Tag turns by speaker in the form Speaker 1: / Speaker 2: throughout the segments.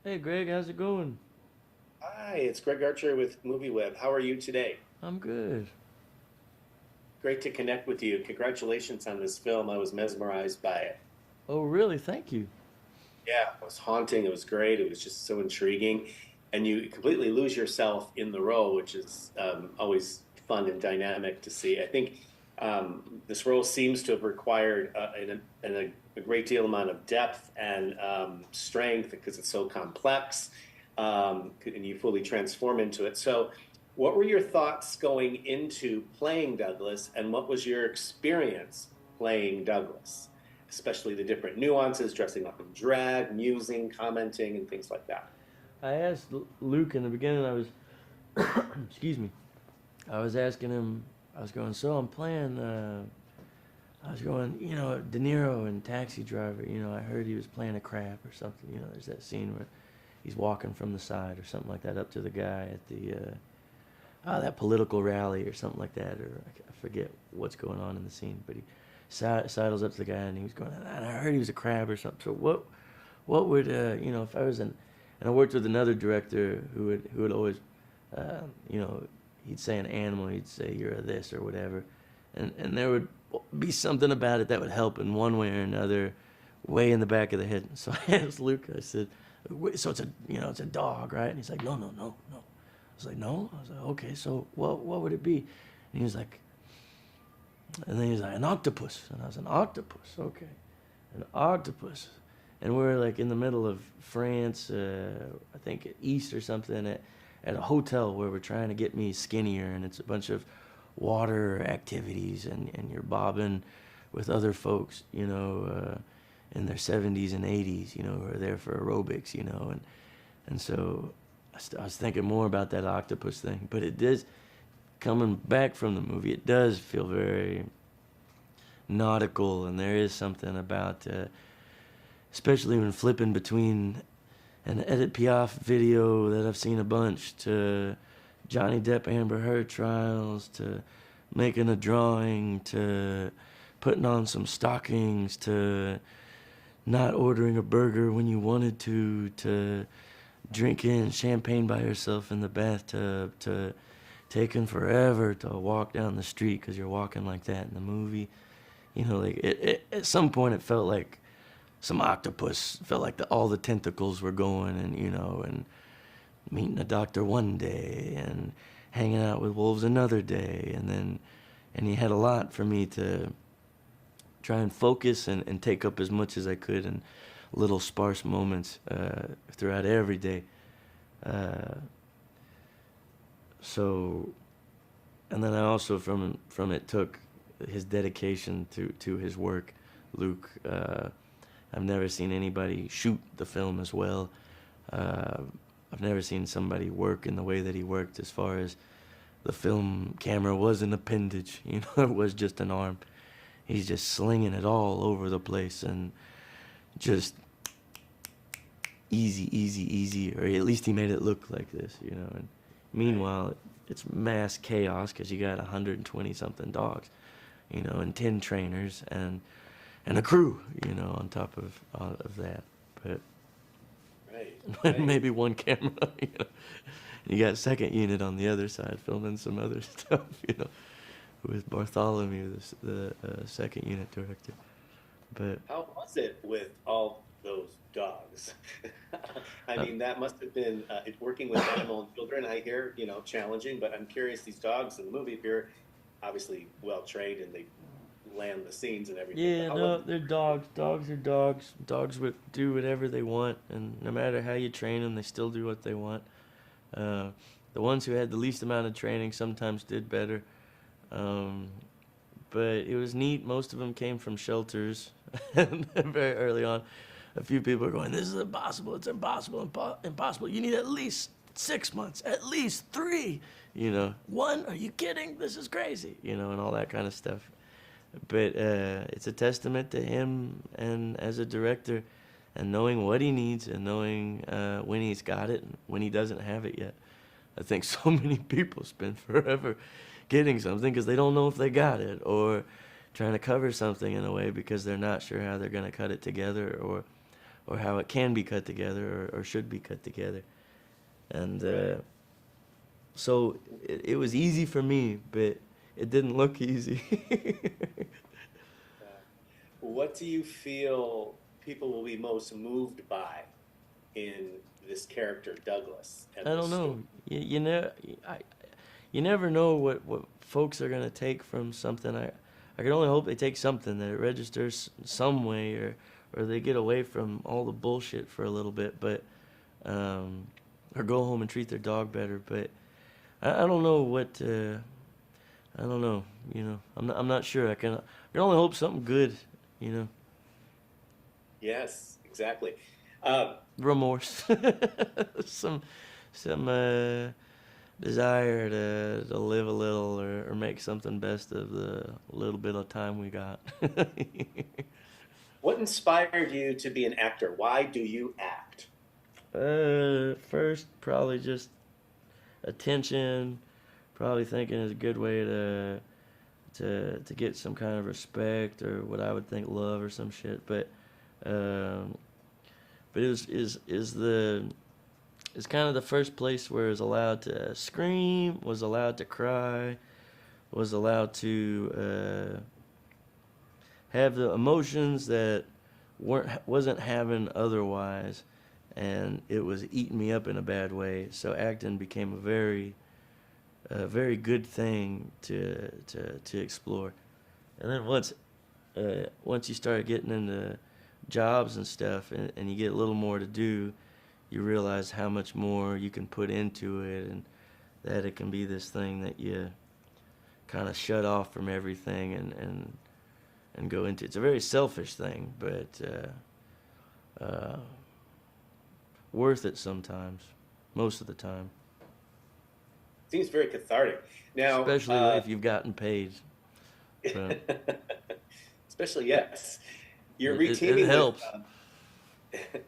Speaker 1: Hey Greg, how's it going?
Speaker 2: Hi, it's Greg Archer with MovieWeb. How are you today?
Speaker 1: I'm good.
Speaker 2: Great to connect with you. Congratulations on this film. I was mesmerized by it.
Speaker 1: Oh, really? Thank you.
Speaker 2: Yeah, it was haunting. It was great. It was just so intriguing. And you completely lose yourself in the role, which is always fun and dynamic to see. I think this role seems to have required a great deal amount of depth and strength because it's so complex, and you fully transform into it. So, what were your thoughts going into playing Douglas, and what was your experience playing Douglas? Especially the different nuances, dressing up in drag, musing, commenting, and things like that.
Speaker 1: I asked Luke in the beginning. Excuse me. I was asking him. I was going. So I'm playing. I was going. De Niro in Taxi Driver. I heard he was playing a crab or something. There's that scene where he's walking from the side or something like that up to the guy at the that political rally or something like that, or I forget what's going on in the scene. But he sidles up to the guy and he was going, and I heard he was a crab or something. So what would if I was an, and I worked with another director who would always, you know, he'd say an animal, he'd say you're a this or whatever, and there would be something about it that would help in one way or another, way in the back of the head. So I asked Luke, I said, so it's a dog, right? And he's like, no, no, no, no. I was like, no. I was like, okay, so what would it be? And he was like, and then he's like, an octopus. And I was an octopus, okay, an octopus. And we're like in the middle of France, I think east or something, at a hotel where we're trying to get me skinnier, and it's a bunch of water activities, and you're bobbing with other folks, in their 70s and 80s, who are there for aerobics, and so I was thinking more about that octopus thing, but it does, coming back from the movie, it does feel very nautical, and there is something about, especially when flipping between an Edith Piaf video that I've seen a bunch to Johnny Depp Amber Heard trials to making a drawing to putting on some stockings to not ordering a burger when you wanted to drinking champagne by yourself in the bathtub to taking forever to walk down the street because you're walking like that in the movie. Like at some point it felt like some octopus. Felt like all the tentacles were going, and meeting a doctor one day and hanging out with wolves another day, and he had a lot for me to try and focus and take up as much as I could in little sparse moments throughout every day. Uh, so, and then I also from it took his dedication to his work, Luke. I've never seen anybody shoot the film as well. Uh, I've never seen somebody work in the way that he worked, as far as the film camera was an appendage, it was just an arm. He's just slinging it all over the place and just easy, easy, easy, or at least he made it look like this. And
Speaker 2: Right.
Speaker 1: meanwhile, it's mass chaos because you got 120 something dogs, and 10 trainers and a crew, on top of that. But
Speaker 2: Right. Right.
Speaker 1: maybe one camera, You got second unit on the other side filming some other stuff, with Bartholomew, the second unit director. But
Speaker 2: How was it with all those dogs? I
Speaker 1: uh,
Speaker 2: mean, that must have been working with animal and children. I hear, challenging, but I'm curious. These dogs in the movie, if you're obviously well trained and they land the scenes and everything, but
Speaker 1: yeah,
Speaker 2: how was
Speaker 1: no,
Speaker 2: it?
Speaker 1: they're dogs. Dogs are dogs. Dogs would do whatever they want, and no matter how you train them, they still do what they want. Uh, the ones who had the least amount of training sometimes did better. Um, but it was neat. Most of them came from shelters very early on. A few people are going, "This is impossible. It's impossible. Impossible. You need at least 6 months, at least three. One? Are you kidding? This is crazy. And all that kind of stuff." But it's a testament to him and as a director, and knowing what he needs and knowing when he's got it and when he doesn't have it yet. I think so many people spend forever getting something because they don't know if they got it, or trying to cover something in a way because they're not sure how they're going to cut it together, or how it can be cut together or should be cut together. And so it was easy for me, but it didn't look easy.
Speaker 2: What do you feel people will be most moved by in this character Douglas and
Speaker 1: I
Speaker 2: this
Speaker 1: don't
Speaker 2: story?
Speaker 1: know. I, you never know what folks are gonna take from something. I can only hope they take something that it registers some way, or they get away from all the bullshit for a little bit, but or go home and treat their dog better. But I don't know what. I don't know. I'm not sure. I can only hope something good. You know,
Speaker 2: Yes, exactly. Um,
Speaker 1: remorse, some some desire to live a little or make something best of the little bit of time we got.
Speaker 2: what inspired you to be an actor? Why do you act?
Speaker 1: First, probably just attention. Probably thinking is a good way to get some kind of respect or what I would think love or some shit. Um, but it was is the it's kind of the first place where I was allowed to scream, was allowed to cry, was allowed to have the emotions that wasn't having otherwise, and it was eating me up in a bad way. So acting became a very good thing to explore. And then once you start getting into jobs and stuff, and you get a little more to do, you realize how much more you can put into it, and that it can be this thing that you kind of shut off from everything and go into. It's a very selfish thing, but worth it sometimes, most of the time.
Speaker 2: Seems very cathartic. Now,
Speaker 1: Especially if you've gotten paid. So
Speaker 2: especially yes, you're
Speaker 1: it
Speaker 2: reteaming with
Speaker 1: helps.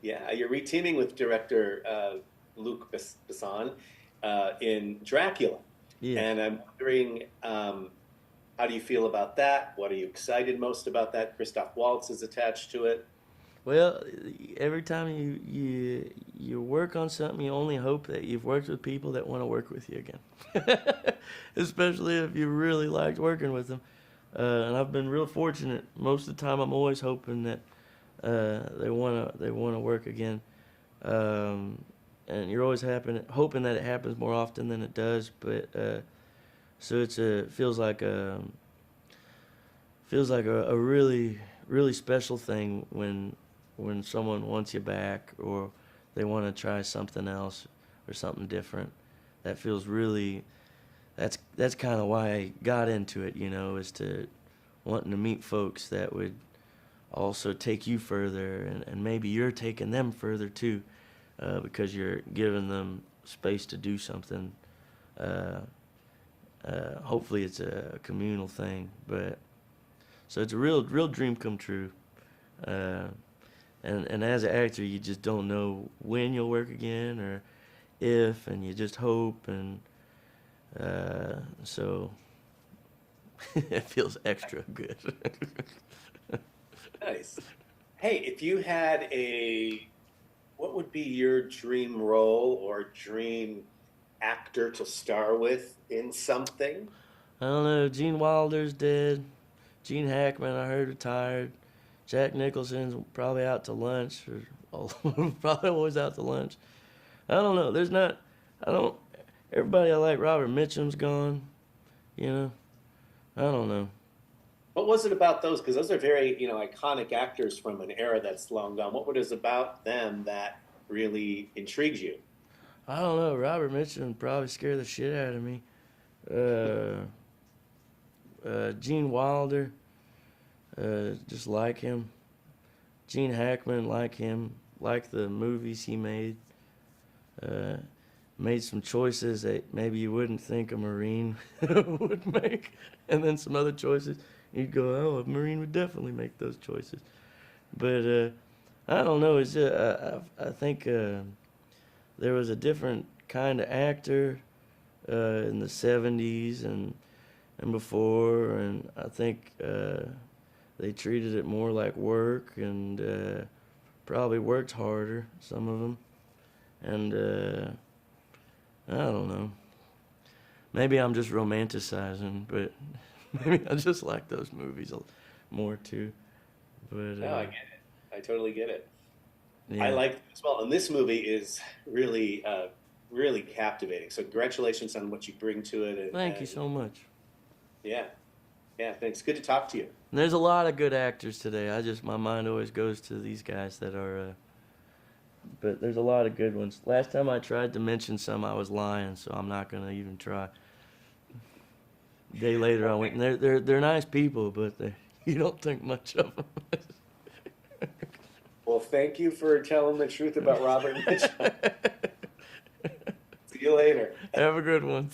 Speaker 2: yeah, you're reteaming with director Luc Besson in Dracula,
Speaker 1: Yeah.
Speaker 2: and I'm wondering, how do you feel about that? What are you excited most about that? Christoph Waltz is attached to it.
Speaker 1: Well, every time you work on something, you only hope that you've worked with people that want to work with you again. Especially if you really liked working with them. And I've been real fortunate. Most of the time, I'm always hoping that they wanna work again. And you're always hoping that it happens more often than it does. But so feels like a really really special thing when someone wants you back, or they want to try something else or something different. That feels really. That's kind of why I got into it. Is to wanting to meet folks that would also take you further, and maybe you're taking them further too, because you're giving them space to do something. Hopefully, it's a communal thing, but so it's a real dream come true. Uh, and as an actor, you just don't know when you'll work again or if, and you just hope, and so it feels extra good.
Speaker 2: Nice. Hey, if you had what would be your dream role or dream actor to star with in something?
Speaker 1: I don't know. Gene Wilder's dead. Gene Hackman, I heard, retired. Jack Nicholson's probably out to lunch, or probably always out to lunch. I don't know. There's not. I don't. Everybody I like, Robert Mitchum's gone. You know. I don't know.
Speaker 2: What was it about those? Because those are very, iconic actors from an era that's long gone. What was about them that really intrigues you?
Speaker 1: I don't know. Robert Mitchum probably scared the shit out of me. Gene Wilder, just like him. Gene Hackman, like him. Like the movies he made. Uh, Made some choices that maybe you wouldn't think a Marine would make. And then some other choices you'd go, oh, a Marine would definitely make those choices. But I don't know. It's just, I think there was a different kind of actor in the 70s and before, and I think they treated it more like work and probably worked harder, some of them. And I don't know. Maybe I'm just romanticizing, but maybe I just like those movies more too. But
Speaker 2: No, I get it. I totally get it. I
Speaker 1: yeah,
Speaker 2: like it as well. And this movie is really, really captivating. So congratulations on what you bring to it.
Speaker 1: thank you so much.
Speaker 2: Yeah, yeah, thanks. Good to talk to you.
Speaker 1: And there's a lot of good actors today. My mind always goes to these guys that are. But there's a lot of good ones. Last time I tried to mention some, I was lying, so I'm not gonna even try. A day later, I went, and they're nice people, but you don't think much of them.
Speaker 2: Well, thank you for telling the truth about Robert Mitchum. See you later.
Speaker 1: Have a good one.